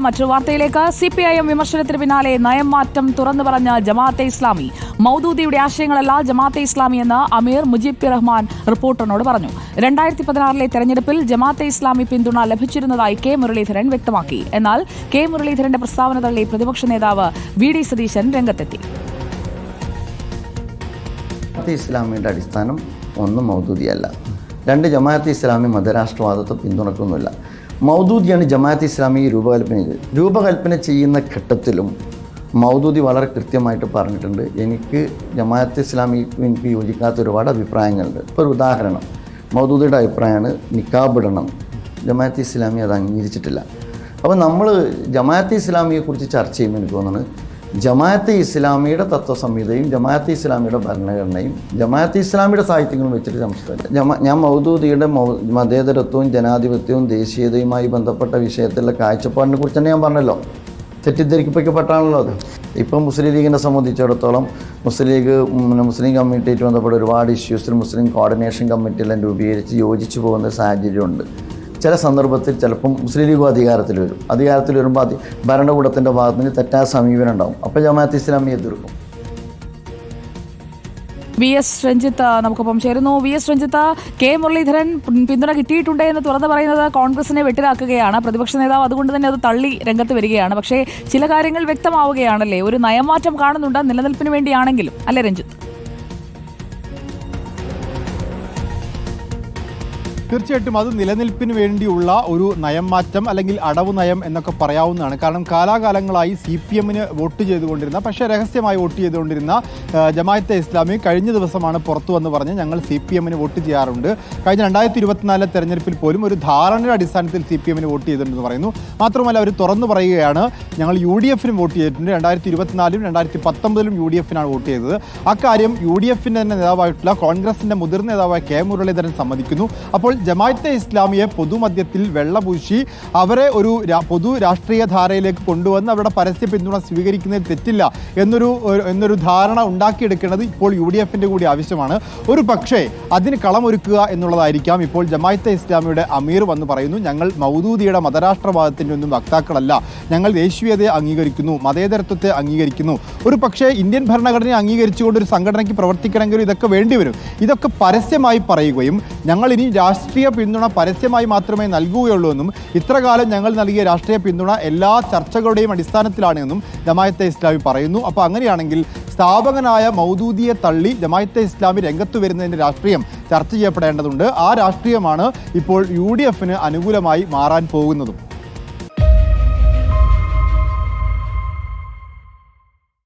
മറ്റൊരു വാർത്തയിലേക്ക്. CPIM വിമർശനത്തിന് പിന്നാലെ നയം മാറ്റം തുറന്നു പറഞ്ഞ ജമാഅത്തെ ഇസ്ലാമി. മൗദൂദിയുടെ ആശയങ്ങളല്ല ജമാഅത്തെ ഇസ്ലാമി എന്ന് അമീർ മുജീബ് റഹ്മാൻ റിപ്പോർട്ടറിനോട് പറഞ്ഞു. 2016 തെരഞ്ഞെടുപ്പിൽ ജമാഅത്തെ ഇസ്ലാമി പിന്തുണ ലഭിച്ചിരുന്നതായി കെ മുരളീധരൻ വ്യക്തമാക്കി. എന്നാൽ കെ മുരളീധരന്റെ പ്രസ്താവന തള്ളി പ്രതിപക്ഷ നേതാവ് VD സതീശൻ രംഗത്തെത്തി. ഇസ്ലാമിയുടെ അടിസ്ഥാനം ഒന്ന് മൗദൂദിയല്ല, രണ്ട് ജമാഅത്തെ ഇസ്ലാമി മതരാഷ്ട്രവാദത്തെ പിന്തുണക്കുന്നില്ല. മൗദൂദിയാണ് ജമാഅത്തെ ഇസ്ലാമി രൂപകൽപ്പന ചെയ്യുന്ന ഘട്ടത്തിലും മൗദൂദി വളരെ കൃത്യമായിട്ട് പറഞ്ഞിട്ടുണ്ട്, എനിക്ക് ജമാഅത്തെ ഇസ്ലാമി എനിക്ക് യോജിക്കാത്ത ഒരുപാട് അഭിപ്രായങ്ങളുണ്ട്. ഇപ്പോൾ ഒരു ഉദാഹരണം, മൗദൂദിയുടെ അഭിപ്രായമാണ് നിക്കാബ് ഇടണം. ജമാഅത്തെ ഇസ്ലാമി അത് അംഗീകരിച്ചിട്ടില്ല. അപ്പോൾ നമ്മൾ ജമാഅത്തെ ഇസ്ലാമിയെക്കുറിച്ച് ചർച്ച ചെയ്യുമ്പോൾ എനിക്ക് തോന്നുന്നത് ജമാഅത്തെ ഇസ്ലാമിയുടെ തത്വസംഹിതയും ജമാഅത്തെ ഇസ്ലാമിയുടെ ഭരണഘടനയും ജമാഅത്തെ ഇസ്ലാമിയുടെ സാഹിത്യങ്ങളും വെച്ചിട്ട് സംസാരിക്കാം. ഞാൻ മൗദൂദിയുടെ മതേതരത്വവും ജനാധിപത്യവും ദേശീയതയുമായി ബന്ധപ്പെട്ട വിഷയത്തിലുള്ള കാഴ്ചപ്പാടിനെ കുറിച്ച് തന്നെ ഞാൻ പറഞ്ഞല്ലോ. തെറ്റിദ്ധരിക്കപ്പെട്ടാണല്ലോ അത്. ഇപ്പം മുസ്ലിം ലീഗിനെ സംബന്ധിച്ചിടത്തോളം മുസ്ലിം കമ്മ്യൂണിറ്റിയായിട്ട് ബന്ധപ്പെട്ട ഒരുപാട് ഇഷ്യൂസിൽ മുസ്ലിം കോർഡിനേഷൻ കമ്മിറ്റിയെല്ലാം രൂപീകരിച്ച് യോജിച്ചു പോകുന്ന സാഹചര്യമുണ്ട്. ചില സന്ദർഭത്തിൽ ചിലപ്പം മുസ്ലിം ലീഗും അധികാരത്തിൽ വരുമ്പോൾ ഭരണകൂടത്തിൻ്റെ ഭാഗത്ത് നിന്ന് തെറ്റായ സമീപനം ഉണ്ടാവും. അപ്പോൾ ജമാഅത്തെ ഇസ്ലാമി എതിർക്കും. VS രഞ്ജിത്ത് നമുക്കൊപ്പം ചേരുന്നു. VS രഞ്ജിത്ത്, കെ മുരളീധരൻ പിന്തുണ കിട്ടിയിട്ടുണ്ട് എന്ന് തുറന്നു പറയുന്നത് കോൺഗ്രസിനെ വെട്ടിലാക്കുകയാണ്. പ്രതിപക്ഷ നേതാവ് അതുകൊണ്ട് തന്നെ അത് തള്ളി രംഗത്ത് വരികയാണ്. പക്ഷേ ചില കാര്യങ്ങൾ വ്യക്തമാവുകയാണല്ലേ, ഒരു നയമാറ്റം കാണുന്നുണ്ട് നിലനിൽപ്പിന് വേണ്ടിയാണെങ്കിലും, അല്ലേ രഞ്ജിത്ത്? തീർച്ചയായിട്ടും അത് നിലനിൽപ്പിന് വേണ്ടിയുള്ള ഒരു നയം മാറ്റം അല്ലെങ്കിൽ അടവ് നയം എന്നൊക്കെ പറയാവുന്നതാണ്. കാരണം കാലാകാലങ്ങളായി CPMന് വോട്ട് ചെയ്തുകൊണ്ടിരുന്ന, പക്ഷേ രഹസ്യമായി വോട്ട് ചെയ്തുകൊണ്ടിരുന്ന ജമാഅത്തെ ഇസ്ലാമി കഴിഞ്ഞ ദിവസമാണ് പുറത്തു വന്ന് പറഞ്ഞ് ഞങ്ങൾ CPMന് വോട്ട് ചെയ്യാറുണ്ട്. കഴിഞ്ഞ 2024 തെരഞ്ഞെടുപ്പിൽ പോലും ഒരു ധാരണയുടെ അടിസ്ഥാനത്തിൽ CPMന് വോട്ട് ചെയ്തിട്ടുണ്ടെന്ന് പറയുന്നു. മാത്രമല്ല അവർ തുറന്നു പറയുകയാണ്, ഞങ്ങൾ UDFനും വോട്ട് ചെയ്തിട്ടുണ്ട്. 2024 2019 UDFനാണ് വോട്ട് ചെയ്തത്. അക്കാര്യം UDFിൻ്റെ തന്നെ നേതാവായിട്ടുള്ള കോൺഗ്രസിൻ്റെ മുതിർന്ന നേതാവായ കെ മുരളീധരൻ സമ്മതിക്കുന്നു. അപ്പോൾ ജമാഅത്തെ ഇസ്ലാമിയെ പൊതുമധ്യത്തിൽ വെള്ളപൂശി അവരെ ഒരു പൊതു രാഷ്ട്രീയ ധാരയിലേക്ക് കൊണ്ടുവന്ന് അവരുടെ പരസ്യ പിന്തുണ സ്വീകരിക്കുന്നതിൽ തെറ്റില്ല എന്നൊരു ധാരണ ഉണ്ടാക്കിയെടുക്കേണ്ടത് ഇപ്പോൾ UDFിൻ്റെ കൂടി ആവശ്യമാണ്. ഒരു പക്ഷേ അതിന് കളമൊരുക്കുക എന്നുള്ളതായിരിക്കാം ഇപ്പോൾ ജമാഅത്തെ ഇസ്ലാമിയുടെ അമീർ വന്ന് പറയുന്നു, ഞങ്ങൾ മൗദൂദിയുടെ മതരാഷ്ട്രവാദത്തിൻ്റെ ഒന്നും വക്താക്കളല്ല, ഞങ്ങൾ ദേശീയതയെ അംഗീകരിക്കുന്നു, മതേതരത്വത്തെ അംഗീകരിക്കുന്നു. ഒരു പക്ഷേ ഇന്ത്യൻ ഭരണഘടനയെ അംഗീകരിച്ചുകൊണ്ട് ഒരു സംഘടനയ്ക്ക് പ്രവർത്തിക്കണമെങ്കിലും ഇതൊക്കെ വേണ്ടിവരും. ഇതൊക്കെ പരസ്യമായി പറയുകയും ഞങ്ങൾ ഇനി രാഷ്ട്രീയ പിന്തുണ പരസ്യമായി മാത്രമേ നൽകുകയുള്ളൂ എന്നും ഇത്രകാലം ഞങ്ങൾ നൽകിയ രാഷ്ട്രീയ പിന്തുണ എല്ലാ ചർച്ചകളുടെയും അടിസ്ഥാനത്തിലാണ് എന്നും ജമാഅത്തെ ഇസ്ലാമി പറയുന്നു. അപ്പോൾ അങ്ങനെയാണെങ്കിൽ സ്ഥാപകനായ മൗദൂദിയെ തള്ളി ജമാഅത്തെ ഇസ്ലാമി രംഗത്ത് വരുന്നതിൻ്റെ രാഷ്ട്രീയം ചർച്ച ചെയ്യപ്പെടേണ്ടതുണ്ട്. ആ രാഷ്ട്രീയമാണ് ഇപ്പോൾ UDFന് അനുകൂലമായി മാറാൻ പോകുന്നതും.